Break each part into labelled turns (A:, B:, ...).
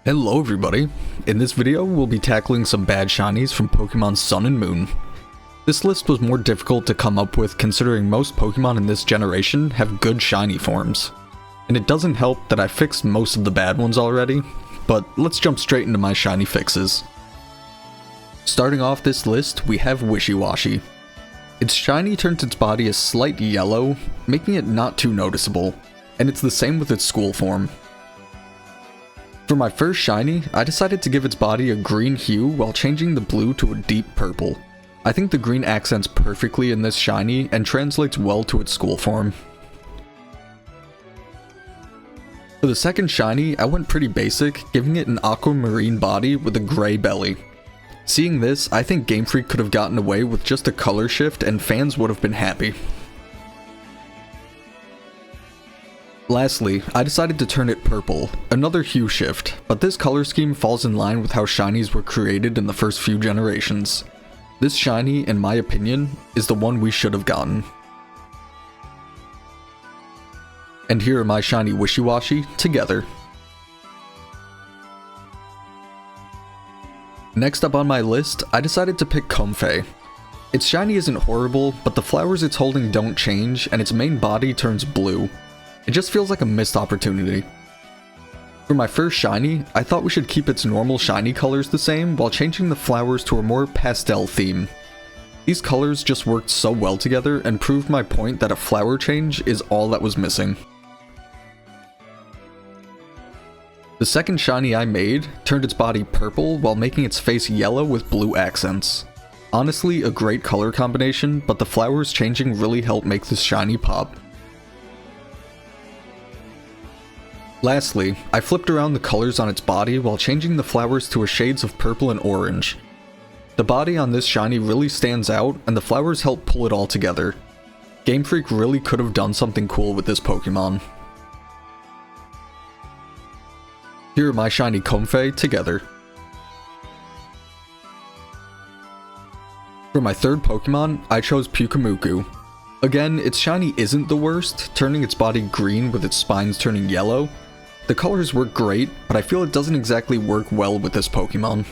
A: Hello everybody, in this video we'll be tackling some bad shinies from Pokemon Sun and Moon. This list was more difficult to come up with considering most Pokemon in this generation have good shiny forms. And it doesn't help that I fixed most of the bad ones already, but let's jump straight into my shiny fixes. Starting off this list, we have Wishy-Washy. Its shiny turns its body a slight yellow, making it not too noticeable, and it's the same with its school form. For my first shiny, I decided to give its body a green hue while changing the blue to a deep purple. I think the green accents perfectly in this shiny and translates well to its school form. For the second shiny, I went pretty basic, giving it an aquamarine body with a gray belly. Seeing this, I think Game Freak could have gotten away with just a color shift and fans would have been happy. Lastly, I decided to turn it purple, another hue shift, but this color scheme falls in line with how shinies were created in the first few generations. This shiny, in my opinion, is the one we should have gotten. And here are my shiny Wishy-Washy together. Next up on my list, I decided to pick Comfey. Its shiny isn't horrible, but the flowers it's holding don't change and its main body turns blue. It just feels like a missed opportunity. For my first shiny, I thought we should keep its normal shiny colors the same while changing the flowers to a more pastel theme. These colors just worked so well together and proved my point that a flower change is all that was missing. The second shiny I made turned its body purple while making its face yellow with blue accents. Honestly, a great color combination, but the flowers changing really helped make this shiny pop. Lastly, I flipped around the colors on its body while changing the flowers to a shades of purple and orange. The body on this shiny really stands out, and the flowers help pull it all together. Game Freak really could have done something cool with this Pokemon. Here are my shiny Comfey together. For my third Pokemon, I chose Pyukumuku. Again, its shiny isn't the worst, turning its body green with its spines turning yellow. The colors work great, but I feel it doesn't exactly work well with this Pokemon.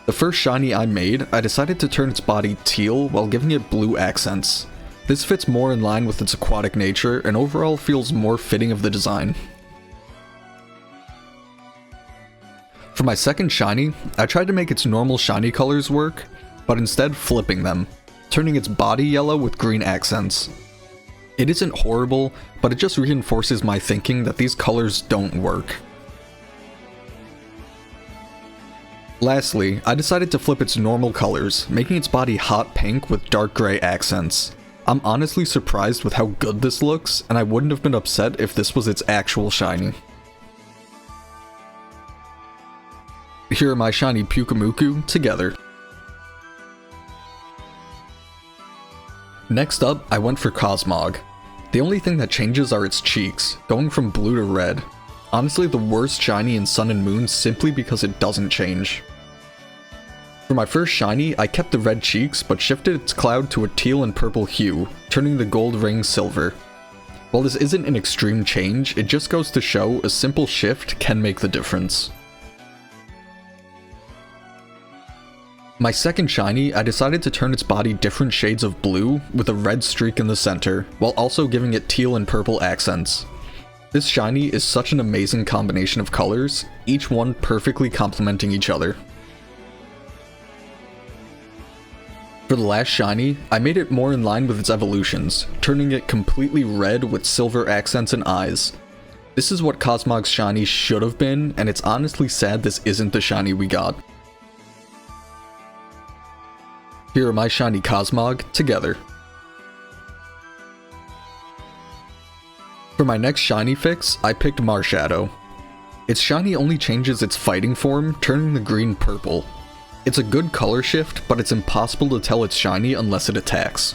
A: The first shiny I made, I decided to turn its body teal while giving it blue accents. This fits more in line with its aquatic nature and overall feels more fitting of the design. For my second shiny, I tried to make its normal shiny colors work, but instead flipping them, turning its body yellow with green accents. It isn't horrible, but it just reinforces my thinking that these colors don't work. Lastly, I decided to flip its normal colors, making its body hot pink with dark gray accents. I'm honestly surprised with how good this looks, and I wouldn't have been upset if this was its actual shiny. Here are my shiny Pyukumuku together. Next up, I went for Cosmog. The only thing that changes are its cheeks, going from blue to red. Honestly, the worst shiny in Sun and Moon simply because it doesn't change. For my first shiny, I kept the red cheeks but shifted its cloud to a teal and purple hue, turning the gold ring silver. While this isn't an extreme change, it just goes to show a simple shift can make the difference. My second shiny, I decided to turn its body different shades of blue with a red streak in the center, while also giving it teal and purple accents. This shiny is such an amazing combination of colors, each one perfectly complementing each other. For the last shiny, I made it more in line with its evolutions, turning it completely red with silver accents and eyes. This is what Cosmog's shiny should have been, and it's honestly sad this isn't the shiny we got. Here are my shiny Cosmog together. For my next shiny fix, I picked Marshadow. Its shiny only changes its fighting form, turning the green purple. It's a good color shift, but it's impossible to tell it's shiny unless it attacks.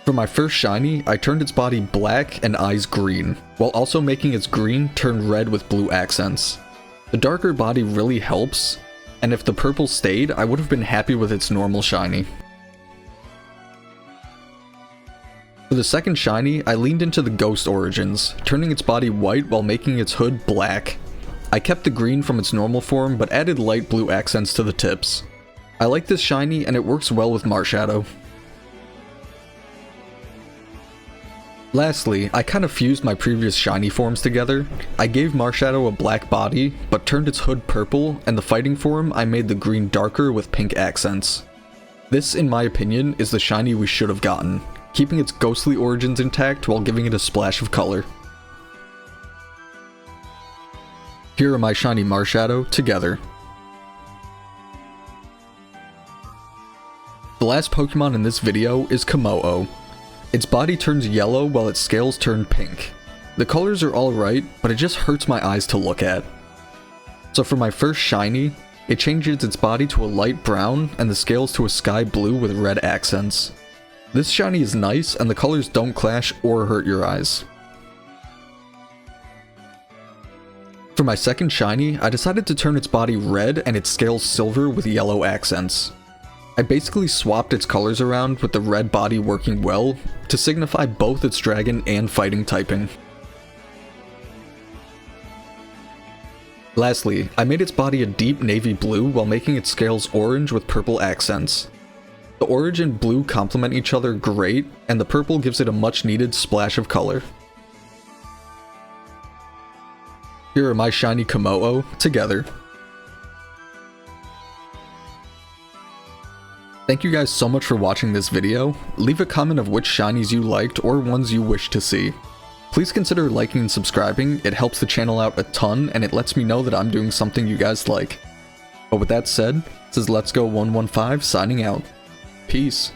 A: For my first shiny, I turned its body black and eyes green, while also making its green turn red with blue accents. The darker body really helps, and if the purple stayed, I would have been happy with its normal shiny. For the second shiny, I leaned into the ghost origins, turning its body white while making its hood black. I kept the green from its normal form, but added light blue accents to the tips. I like this shiny, and it works well with Marshadow. Lastly, I kind of fused my previous shiny forms together. I gave Marshadow a black body, but turned its hood purple, and the fighting form I made the green darker with pink accents. This, in my opinion, is the shiny we should have gotten, keeping its ghostly origins intact while giving it a splash of color. Here are my shiny Marshadow together. The last Pokemon in this video is KOMMO-O. Its body turns yellow while its scales turn pink. The colors are alright, but it just hurts my eyes to look at. So for my first shiny, it changes its body to a light brown and the scales to a sky blue with red accents. This shiny is nice and the colors don't clash or hurt your eyes. For my second shiny, I decided to turn its body red and its scales silver with yellow accents. I basically swapped its colors around with the red body working well to signify both its dragon and fighting typing. Lastly, I made its body a deep navy blue while making its scales orange with purple accents. The orange and blue complement each other great, and the purple gives it a much needed splash of color. Here are my shiny KOMMO-O together. Thank you guys so much for watching this video. Leave a comment of which shinies you liked or ones you wish to see. Please consider liking and subscribing, it helps the channel out a ton and it lets me know that I'm doing something you guys like. But with that said, this is Let's Go 115 signing out. Peace.